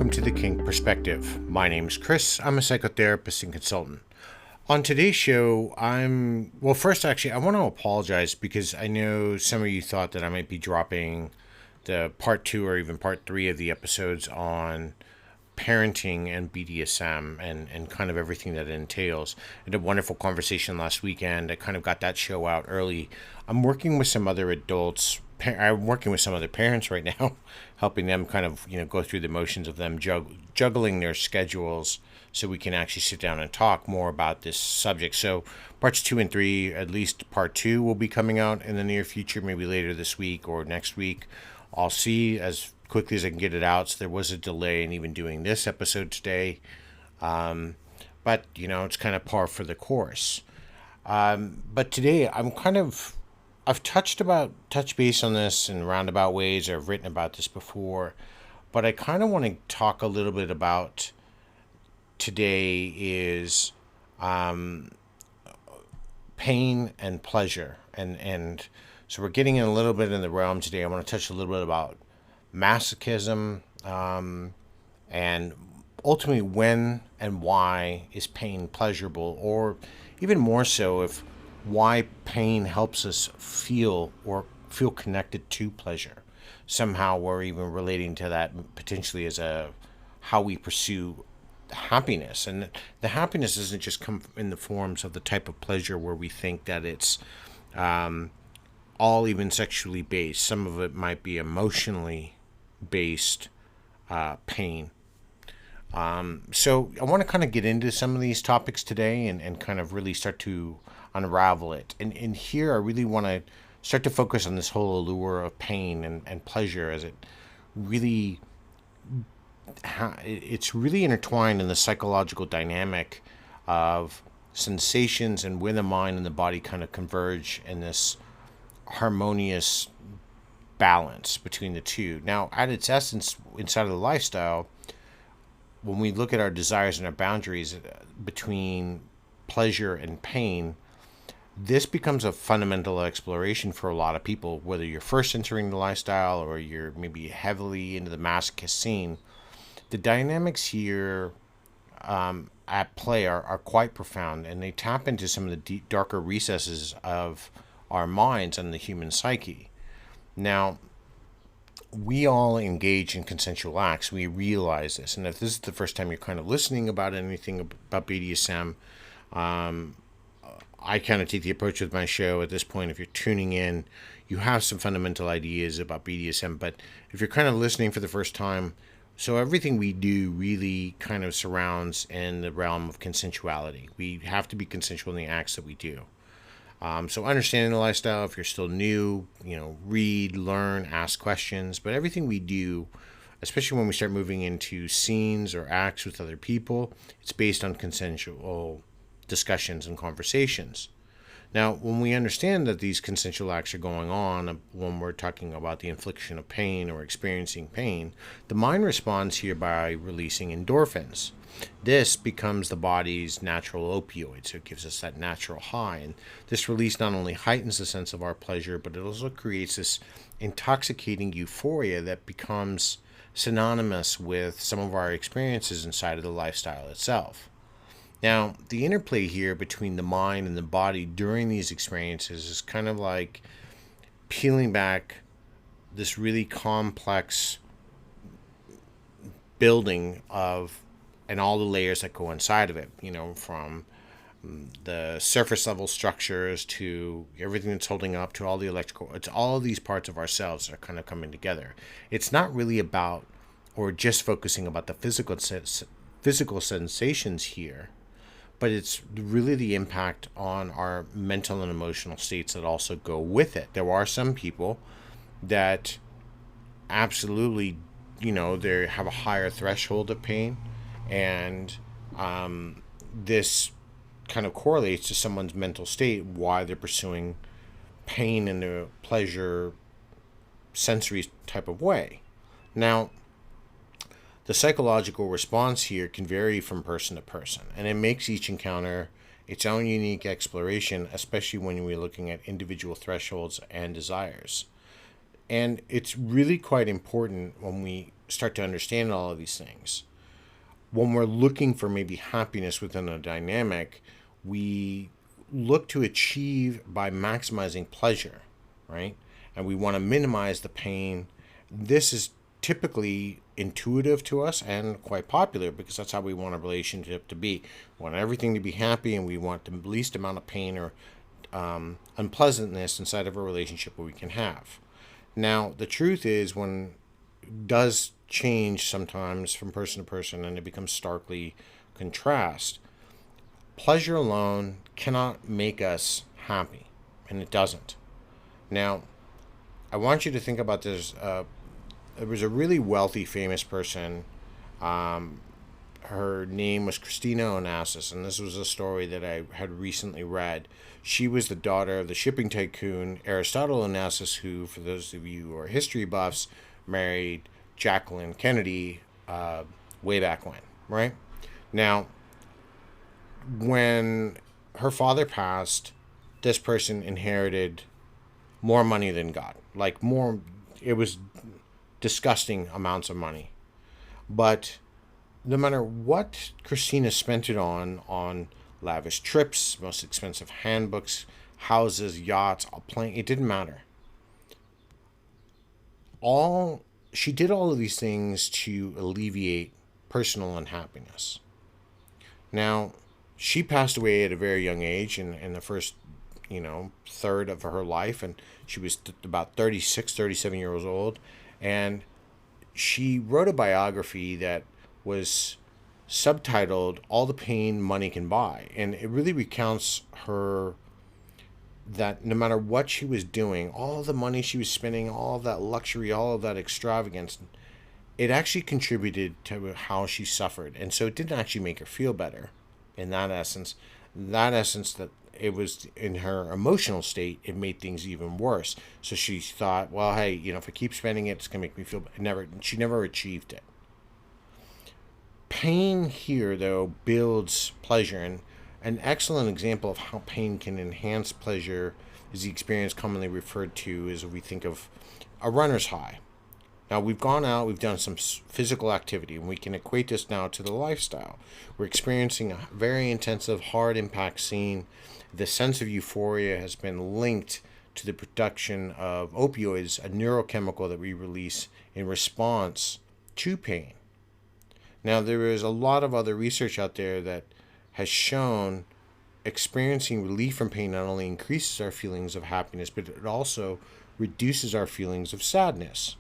welcome to the Kink Perspective. My name's Chris. I'm a psychotherapist and consultant. On today's show, first actually, I want to apologize because I know some of you thought that I might be dropping the part 2 or even part 3 of the episodes on parenting and BDSM and kind of everything that it entails. I had a wonderful conversation last weekend. I kind of got that show out early. I'm working with some other adults. I'm working with some other parents right now, helping them kind of, go through the motions of them juggling their schedules so we can actually sit down and talk more about this subject. So parts 2 and 3, at least part 2 will be coming out in the near future, maybe later this week or next week. I'll see as quickly as I can get it out. So there was a delay in even doing this episode today. But, it's kind of par for the course. But today I've touched base on this in roundabout ways. I've written about this before, but I kind of want to talk a little bit about today is pain and pleasure. And so we're getting in a little bit in the realm today. I want to touch a little bit about masochism and ultimately when and why is pain pleasurable, or even more so if why pain helps us feel connected to pleasure. Somehow we're even relating to that potentially as how we pursue happiness. And the happiness doesn't just come in the forms of the type of pleasure where we think that it's all even sexually based. Some of it might be emotionally based pain. So I want to kind of get into some of these topics today and kind of really start to unravel it. And here I really want to start to focus on this whole allure of pain and pleasure, as it's really intertwined in the psychological dynamic of sensations and when the mind and the body kind of converge in this harmonious balance between the two. Now, at its essence, inside of the lifestyle, when we look at our desires and our boundaries between pleasure and pain, this becomes a fundamental exploration for a lot of people, whether you're first entering the lifestyle or you're maybe heavily into the masochist scene. The dynamics here at play are quite profound, and they tap into some of the darker recesses of our minds and the human psyche. Now, we all engage in consensual acts. We realize this. And if this is the first time you're kind of listening about anything about BDSM, I kind of take the approach with my show at this point. If you're tuning in, you have some fundamental ideas about BDSM. But if you're kind of listening for the first time, so everything we do really kind of surrounds in the realm of consensuality. We have to be consensual in the acts that we do. So understanding the lifestyle, if you're still new, read, learn, ask questions. But everything we do, especially when we start moving into scenes or acts with other people, it's based on consensual discussions and conversations. Now, when we understand that these consensual acts are going on, when we're talking about the infliction of pain or experiencing pain, the mind responds here by releasing endorphins. This becomes the body's natural opioid, so it gives us that natural high. And this release not only heightens the sense of our pleasure, but it also creates this intoxicating euphoria that becomes synonymous with some of our experiences inside of the lifestyle itself. Now, the interplay here between the mind and the body during these experiences is kind of like peeling back this really complex building of and all the layers that go inside of it, from the surface level structures to everything that's holding up to all the electrical. It's all of these parts of ourselves that are kind of coming together. It's not really about or just focusing about the physical sensations here, but it's really the impact on our mental and emotional states that also go with it. There are some people that absolutely, they have a higher threshold of pain, and this kind of correlates to someone's mental state, why they're pursuing pain in a pleasure sensory type of way. Now, the psychological response here can vary from person to person, and it makes each encounter its own unique exploration, especially when we're looking at individual thresholds and desires. And it's really quite important when we start to understand all of these things. When we're looking for maybe happiness within a dynamic, we look to achieve by maximizing pleasure, right? And we want to minimize the pain. This is typically intuitive to us and quite popular because that's how we want a relationship to be. We want everything to be happy, and we want the least amount of pain or unpleasantness inside of a relationship we can have. Now, the truth is, when it does change sometimes from person to person and it becomes starkly contrast, pleasure alone cannot make us happy, and it doesn't. Now, I want you to think about this. There was a really wealthy, famous person. Her name was Christina Onassis, and this was a story that I had recently read. She was the daughter of the shipping tycoon Aristotle Onassis, who, for those of you who are history buffs, married Jacqueline Kennedy way back when, right? Now, when her father passed, this person inherited more money than God. Like, more, it was disgusting amounts of money. But no matter what Christina spent it on lavish trips, most expensive handbooks, houses, yachts, a plane, it didn't matter. She did all of these things to alleviate personal unhappiness. Now, she passed away at a very young age in the first, third of her life, and she was about 36, 37 years old, and she wrote a biography that was subtitled All the Pain Money Can Buy, and it really recounts her, that no matter what she was doing, all the money she was spending, all of that luxury, all of that extravagance, it actually contributed to how she suffered. And so it didn't actually make her feel better in that essence. That it was in her emotional state, it made things even worse. So she thought, well, hey, if I keep spending it, it's going to make me feel better. She never achieved it. Pain here, though, builds pleasure. And an excellent example of how pain can enhance pleasure is the experience commonly referred to as we think of a runner's high. Now, we've gone out, we've done some physical activity, and we can equate this now to the lifestyle. We're experiencing a very intensive, hard impact scene. The sense of euphoria has been linked to the production of opioids, a neurochemical that we release in response to pain. Now, there is a lot of other research out there that has shown experiencing relief from pain not only increases our feelings of happiness, but it also reduces our feelings of sadness.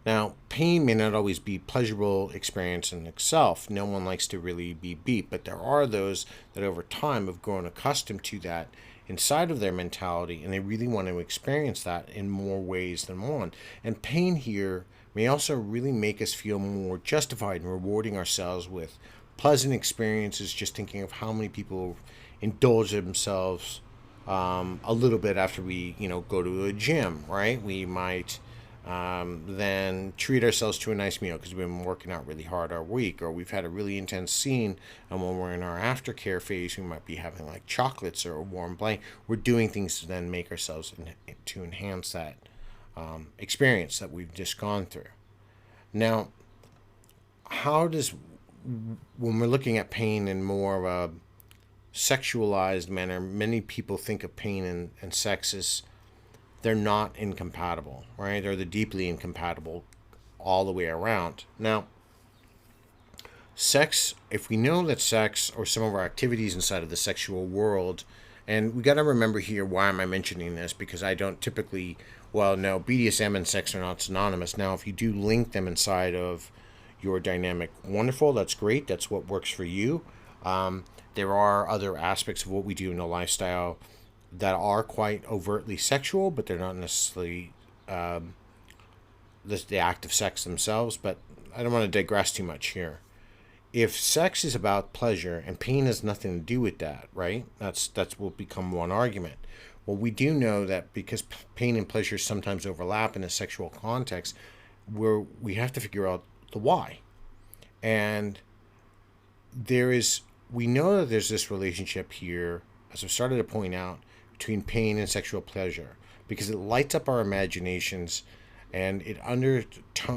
Now, pain may not always be pleasurable experience in itself. No one likes to really be beat, but there are those that over time have grown accustomed to that inside of their mentality, and they really want to experience that in more ways than one. And pain here may also really make us feel more justified in rewarding ourselves with pleasant experiences, just thinking of how many people indulge themselves a little bit after we, go to a gym, right? We might then treat ourselves to a nice meal because we've been working out really hard all week, or we've had a really intense scene, and when we're in our aftercare phase, we might be having like chocolates or a warm blanket. We're doing things to then make ourselves to enhance that experience that we've just gone through. Now, when we're looking at pain in more of a sexualized manner, many people think of pain and sex as they're not incompatible, right? Or they're deeply incompatible all the way around. Now, sex, if we know that sex or some of our activities inside of the sexual world, and we got to remember here, why am I mentioning this? Because I don't typically, no, BDSM and sex are not synonymous. Now, if you do link them inside of your dynamic, wonderful, that's great, that's what works for you. There are other aspects of what we do in the lifestyle that are quite overtly sexual, but they're not necessarily the act of sex themselves. But I don't want to digress too much here. If sex is about pleasure and pain has nothing to do with that, right? That's will become one argument. Well, we do know that because pain and pleasure sometimes overlap in a sexual context, we have to figure out the why. And we know that there's this relationship here, as I've started to point out, between pain and sexual pleasure, because it lights up our imaginations and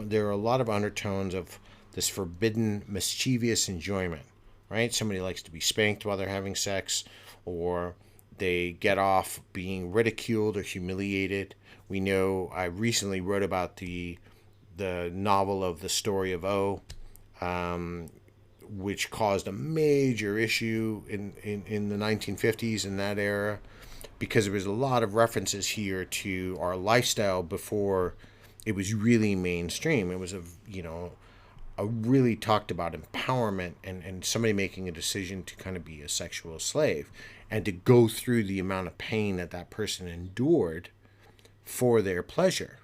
there are a lot of undertones of this forbidden, mischievous enjoyment, right? Somebody likes to be spanked while they're having sex, or they get off being ridiculed or humiliated. We know I recently wrote about the novel of the story of O, which caused a major issue in the 1950s in that era, because there was a lot of references here to our lifestyle before it was really mainstream. It was a really talked about empowerment, and somebody making a decision to kind of be a sexual slave and to go through the amount of pain that that person endured for their pleasure.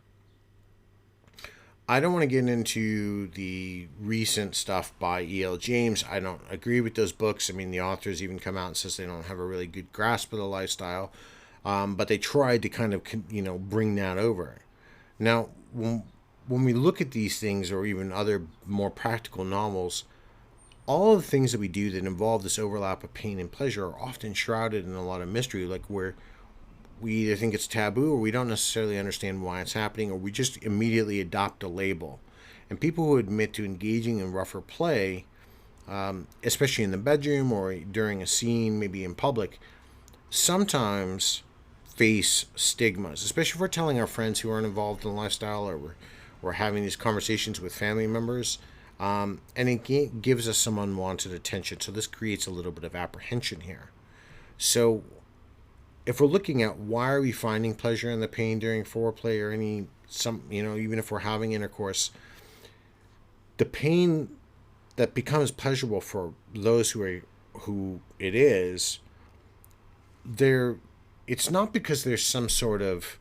I don't want to get into the recent stuff by E.L. James. I don't agree with those books. I mean, the authors even come out and says they don't have a really good grasp of the lifestyle, but they tried to kind of bring that over. Now, when we look at these things, or even other more practical novels, all of the things that we do that involve this overlap of pain and pleasure are often shrouded in a lot of mystery, like where we either think it's taboo, or we don't necessarily understand why it's happening, or we just immediately adopt a label. And people who admit to engaging in rougher play, especially in the bedroom or during a scene, maybe in public, sometimes face stigmas, especially if we're telling our friends who aren't involved in the lifestyle, or we're having these conversations with family members. And it gives us some unwanted attention. So this creates a little bit of apprehension here. So if we're looking at why are we finding pleasure in the pain during foreplay, or even if we're having intercourse, the pain that becomes pleasurable for those who it is, it's not because there's some sort of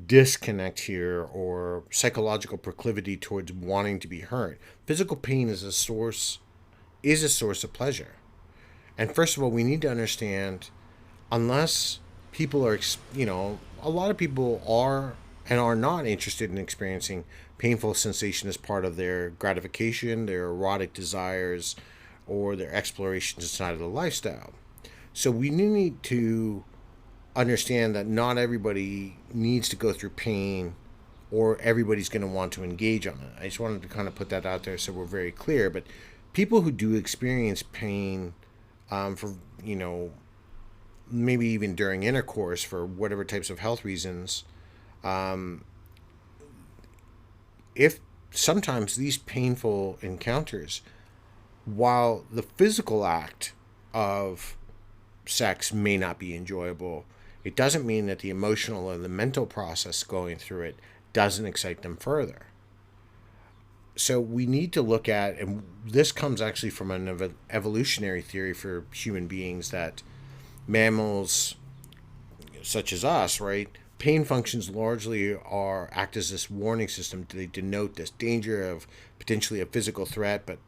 disconnect here or psychological proclivity towards wanting to be hurt. Physical pain is a source of pleasure. And first of all, we need to understand, unless people are, a lot of people are and are not interested in experiencing painful sensation as part of their gratification, their erotic desires, or their explorations inside of the lifestyle. So we need to understand that not everybody needs to go through pain, or everybody's going to want to engage on it. I just wanted to kind of put that out there so we're very clear. But people who do experience pain, for maybe even during intercourse for whatever types of health reasons, if sometimes these painful encounters, while the physical act of sex may not be enjoyable, it doesn't mean that the emotional or the mental process going through it doesn't excite them further. So we need to look at, and this comes actually from an evolutionary theory for human beings, that mammals such as us, right, pain functions largely act as this warning system. They denote this danger of potentially a physical threat, but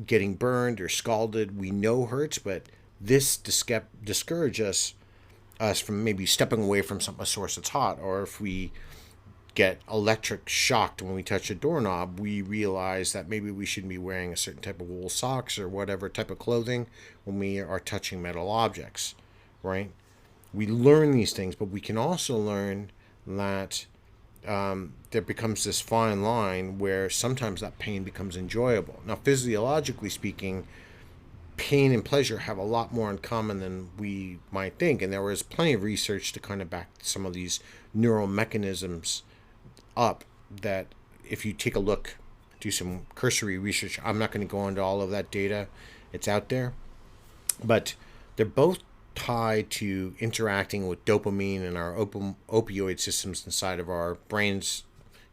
getting burned or scalded we know hurts, but this discourages us from maybe stepping away from a source that's hot. Or if we get electric shocked when we touch a doorknob, we realize that maybe we shouldn't be wearing a certain type of wool socks or whatever type of clothing when we are touching metal objects, right? We learn these things, but we can also learn that there becomes this fine line where sometimes that pain becomes enjoyable. Now, physiologically speaking, pain and pleasure have a lot more in common than we might think, and there was plenty of research to kind of back some of these neural mechanisms up, that if you take a look, do some cursory research, I'm not going to go into all of that data, it's out there, but they're both tied to interacting with dopamine and our opioid systems inside of our brain's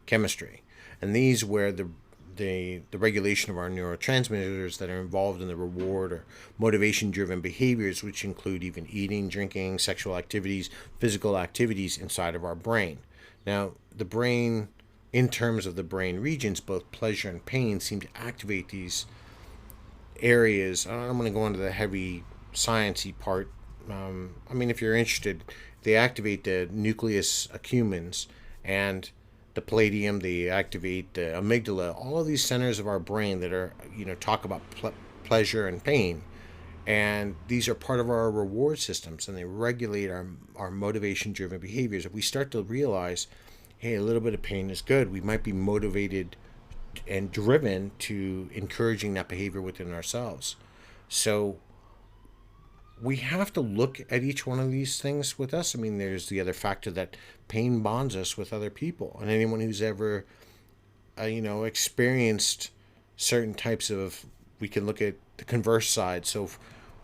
chemistry. And these where the regulation of our neurotransmitters that are involved in the reward or motivation driven behaviors, which include even eating, drinking, sexual activities, physical activities inside of our brain. Now, the brain, in terms of the brain regions, both pleasure and pain, seem to activate these areas. I'm going to go into the heavy sciencey part. If you're interested, they activate the nucleus accumbens and the palladium, they activate the amygdala, all of these centers of our brain that are, talk about pleasure and pain. And these are part of our reward systems, and they regulate our motivation-driven behaviors. If we start to realize hey, a little bit of pain is good. We might be motivated and driven to encouraging that behavior within ourselves. So we have to look at each one of these things with us. I mean, there's the other factor that pain bonds us with other people, and anyone who's ever, experienced certain types of. We can look at the converse side. So if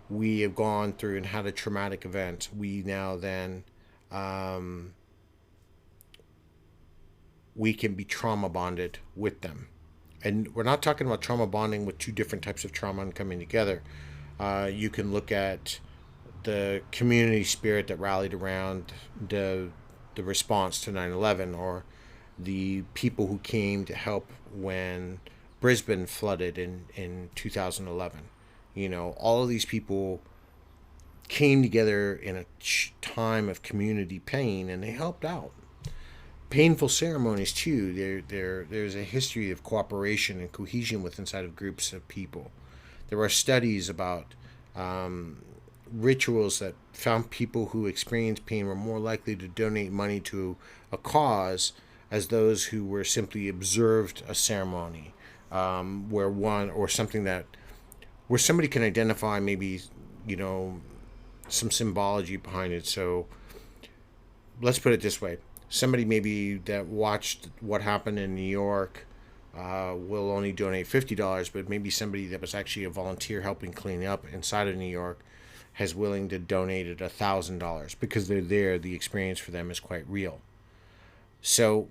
we have gone through and had a traumatic event, we now then we can be trauma bonded with them. And we're not talking about trauma bonding with two different types of trauma and coming together. You can look at the community spirit that rallied around the response to 9/11, or the people who came to help when Brisbane flooded in 2011. All of these people came together in a time of community pain, and they helped out. Painful ceremonies too. There's a history of cooperation and cohesion with inside of groups of people. There are studies about rituals that found people who experienced pain were more likely to donate money to a cause as those who were simply observed a ceremony, where one or something that where somebody can identify maybe you know some symbology behind it. So let's put it this way: somebody maybe that watched what happened in New York will only donate $50, but maybe somebody that was actually a volunteer helping clean up inside of New York has willing to donate it $1,000 because they're there. The experience for them is quite real. So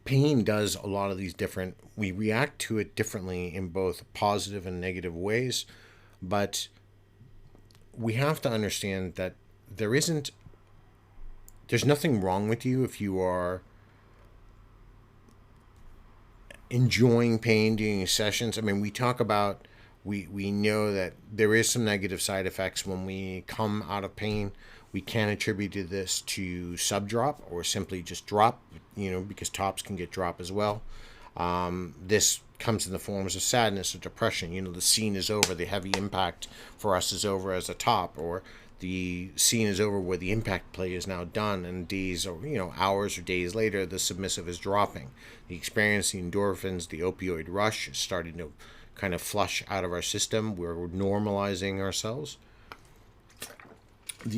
pain does a lot of these different. We react to it differently in both positive and negative ways, but we have to understand that there's nothing wrong with you if you are enjoying pain during sessions. I mean, we talk about we know that there is some negative side effects when we come out of pain. We can attribute this to sub drop or simply just drop, because tops can get drop as well. This comes in the forms of sadness or depression. The scene is over, the heavy impact for us is over as a top, or the scene is over where the impact play is now done, and days or hours or days later, the submissive is dropping. The experience, the endorphins, the opioid rush is starting to kind of flush out of our system. We're normalizing ourselves.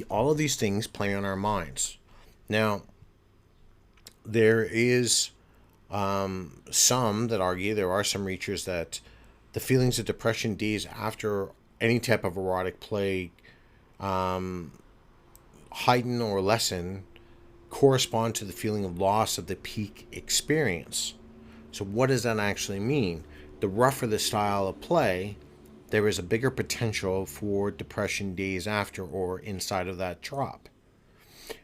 All of these things play on our minds. Now, there is some that argue, there are some researchers that the feelings of depression days after any type of erotic play heighten or lessen correspond to the feeling of loss of the peak experience. So what does that actually mean? The rougher the style of play, there is a bigger potential for depression days after or inside of that drop.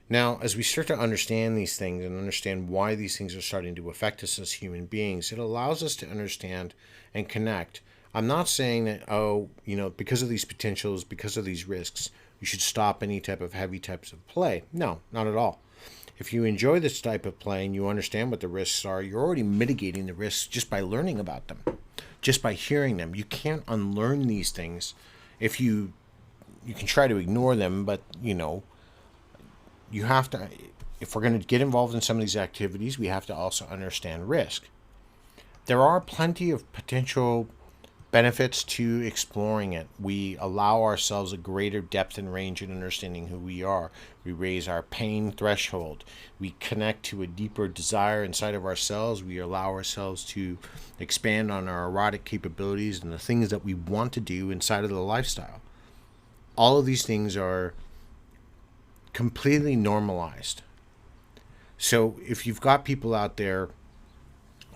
Now, as we start to understand these things and understand why these things are starting to affect us as human beings, it allows us to understand and connect. I'm not saying that, because of these potentials, because of these risks, you should stop any type of heavy types of play. No, not at all. If you enjoy this type of play and you understand what the risks are, you're already mitigating the risks just by learning about them, just by hearing them. You can't unlearn these things. If you can try to ignore them, but you have to. If we're going to get involved in some of these activities, we have to also understand risk. There are plenty of potential benefits to exploring it. We allow ourselves a greater depth and range in understanding who we are. We raise our pain threshold. We connect to a deeper desire inside of ourselves. We allow ourselves to expand on our erotic capabilities and the things that we want to do inside of the lifestyle. All of these things are completely normalized. So if you've got people out there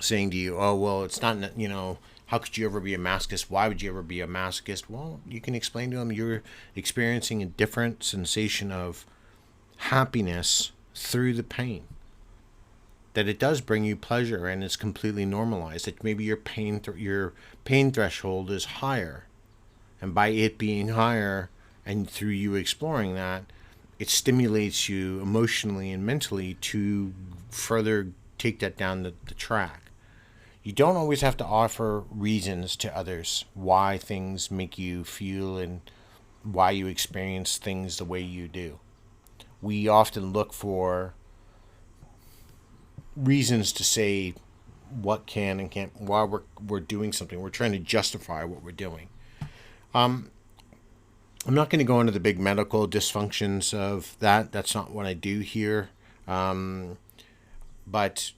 saying to you, oh, well, it's not, how could you ever be a masochist? Why would you ever be a masochist? Well, you can explain to them you're experiencing a different sensation of happiness through the pain. That it does bring you pleasure and it's completely normalized. That maybe your pain threshold is higher. And by it being higher and through you exploring that, it stimulates you emotionally and mentally to further take that down the track. You don't always have to offer reasons to others why things make you feel and why you experience things the way you do. We often look for reasons to say what can and can't, why we're doing something. We're trying to justify what we're doing. I'm not going to go into the big medical dysfunctions of that. That's not what I do here. But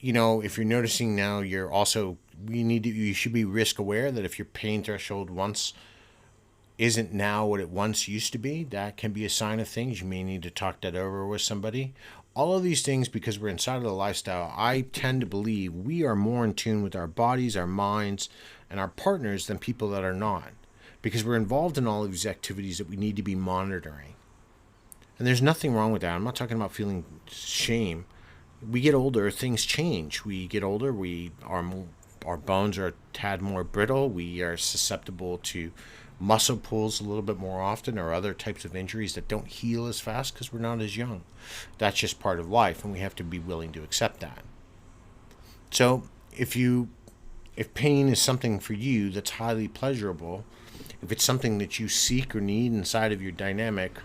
if you're noticing now, you should be risk aware that if your pain threshold once isn't now what it once used to be, that can be a sign of things. You may need to talk that over with somebody. All of these things, because we're inside of the lifestyle, I tend to believe we are more in tune with our bodies, our minds, and our partners than people that are not. Because we're involved in all of these activities that we need to be monitoring. And there's nothing wrong with that. I'm not talking about feeling shame. We get older, things change. We get older, our bones are a tad more brittle. We are susceptible to muscle pulls a little bit more often, or other types of injuries that don't heal as fast because we're not as young. That's just part of life, and we have to be willing to accept that. So if pain is something for you that's highly pleasurable, if it's something that you seek or need inside of your dynamic,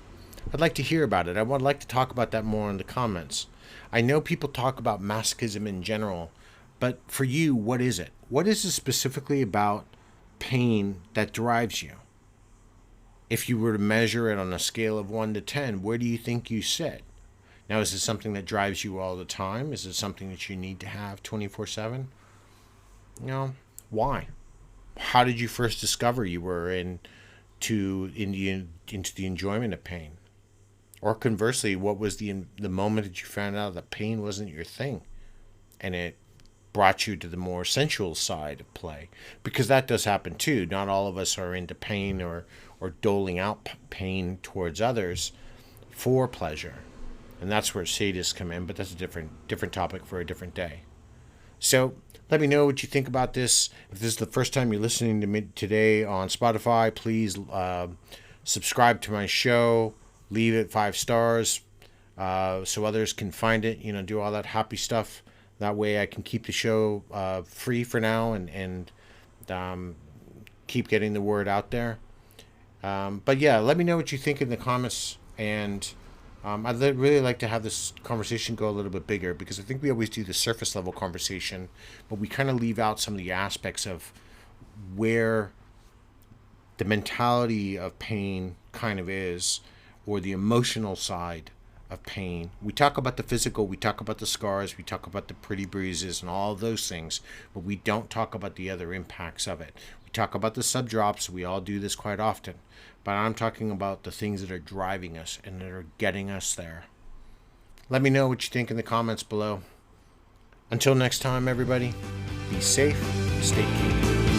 I'd like to hear about it. I would like to talk about that more in the comments. I know people talk about masochism in general, but for you, what is it? What is it specifically about pain that drives you? If you were to measure it on a scale of 1 to 10, where do you think you sit? Now, is it something that drives you all the time? Is it something that you need to have 24/7? Why? How did you first discover you were into the enjoyment of pain? Or conversely, what was the moment that you found out that pain wasn't your thing, and it brought you to the more sensual side of play? Because that does happen too. Not all of us are into pain or doling out pain towards others for pleasure, and that's where sadists come in. But that's a different topic for a different day. So let me know what you think about this. If this is the first time you're listening to me today on Spotify, please subscribe to my show. Leave it 5 stars so others can find it. Do all that happy stuff. That way I can keep the show free for now and keep getting the word out there. But yeah, let me know what you think in the comments. And I'd really like to have this conversation go a little bit bigger, because I think we always do the surface level conversation, but we kind of leave out some of the aspects of where the mentality of pain kind of is, or the emotional side of pain. We talk about the physical, we talk about the scars, we talk about the pretty bruises and all of those things, but we don't talk about the other impacts of it. We talk about the sub-drops, we all do this quite often, but I'm talking about the things that are driving us and that are getting us there. Let me know what you think in the comments below. Until next time, everybody, be safe, stay tuned.